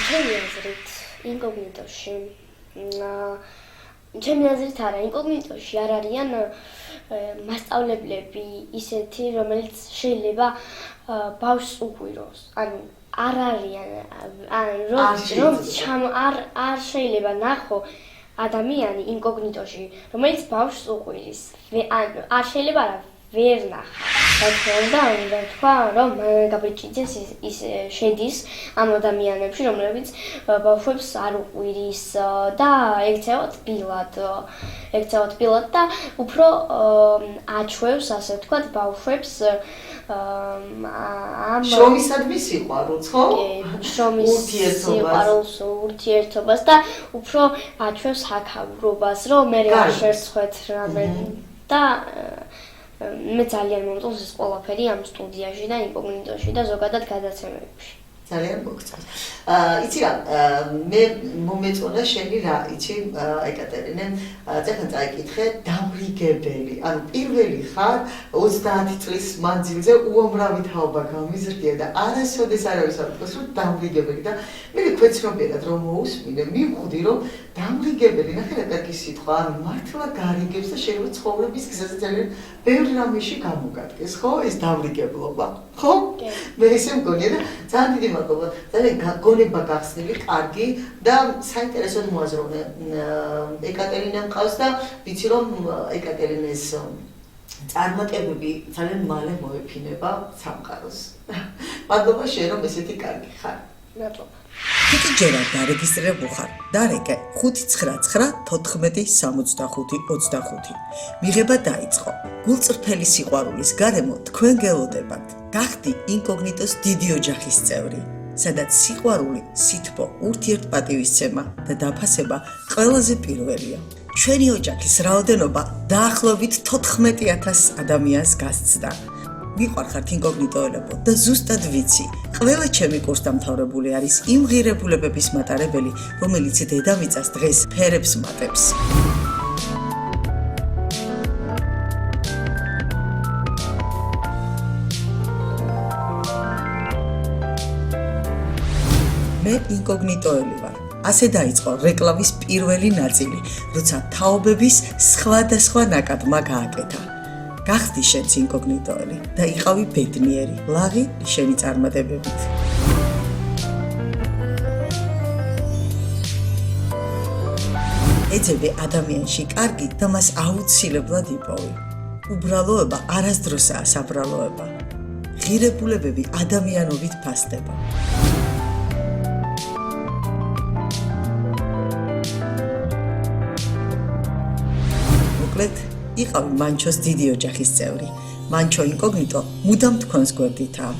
ჩემი აზრით, ინკოგნიტოში ჩემი აზრით არა, ინკოგნიტოში არ არიან მასწავლებლები ისეთი, რომელიც შეიძლება ბავშვს უყვიროს. ანუ არ არიან, არ შეიძლება ნახო ადამიანი ინკოგნიტოში, რომელიც ბავშვს უყვირის. არ შეიძლება არა ვერ ნახა. და უნდა თქვა, რომ გაბრიჭიძეს ის შედის ამ ადამიანებში, რომლებიც ბავშვებს არ უყვირის და ექცევათ ბილად და უფრო აჩვევს, ასე ვთქვათ, ბავშვებს ამ შრომისადმი სიყვარულს, ხო? შრომის სიყვარულს, ურთიერთობას და უფრო აჩვევს აქაურობას, რომ მე არ შევსხვეთ რამე და მე ძალიან მომწონს ეს ყველაფერი ამ სტუდიაში და ინკოგნიტოში და ზოგადად გადაცემებში. ძალიან მოგწონს. იცი რა, მე მომეწონა შენი რა, იცი, ეკატერინე, წეხან წაიკითხე, დამრიგებელი. ანუ პირველი ხარ 30 წლის მანძილზე უამრავი თაობა გამიზრდია და არასოდეს არ არის ამბობს, რომ დამრიგებელი და მე ვეცნობიერად რომ მოусმინე, მივხვდი რომ დამრიგებელი, ნახე რა კარგი სიტყვა, ანუ მართლა გარიგებს და შეიძლება ცხოვრების გზაზე ძალიან ბევრი რამეში გამოგადგეს, ხო? ეს დამრიგებლობა, ხო? მე ისე მგონია და ძალიან დიდი მადლობა. ძალიან გონება გახსნილი, კარგი და საინტერესოდ მოაზროვნე. ეკატერინე მყავს და ვიცი რომ ეკატერინეს წარმატებები ძალიან მალე მოეფინება სამყაროს. მადლობა შენ რომ ესეთი კარგი ხარ. მადლობა. თუკი ჯერ არ დარეგისტრირებულ ხარ, დარეკე 5996525. მიღება დაიწყო. გულწრფელი სიყვარულის გარემო თქვენ გელოდებათ. გახდი ინკოგნიტოს დიდი ოჯახის წევრი, სადაც სიყვარული, სითბო, ურთიერთპატივისცემა და დაფასება ყველაზე პირველია. ჩვენი ოჯახის რაოდენობა დაახლოებით 14,000 ადამიანს გასცდა. მიყვარხართ ინკოგნიტოელებო და ზუსტად ვიცი, ყველა ჩემი კურსდამთავრებული არის იმ ღირებულებების მატარებელი, რომელიც დედამიწას დღეს ფერებს მატებს. მე ინკოგნიტოელი ვარ. ასე დაიწყო რეკლამის პირველი ნაწილი, როცა თაობების სხვადასხვა ნაკადმა გააკეთა. გახდი შენც ინკოგნიტოელი და იყავი ბედნიერი, ლაღი შენი წარმატებებით. ეძებე ადამიანში კარგი და მას აუცილებლად იპოვი. უბრალოება არასდროსაა საბრალოება. ღირებულებები ადამიანობით ფასდება. იყავი მანჩოს დიდი ოჯახის წევრი. მანჩო ინკოგნიტო მუდამ თქვენს გვერდითაა.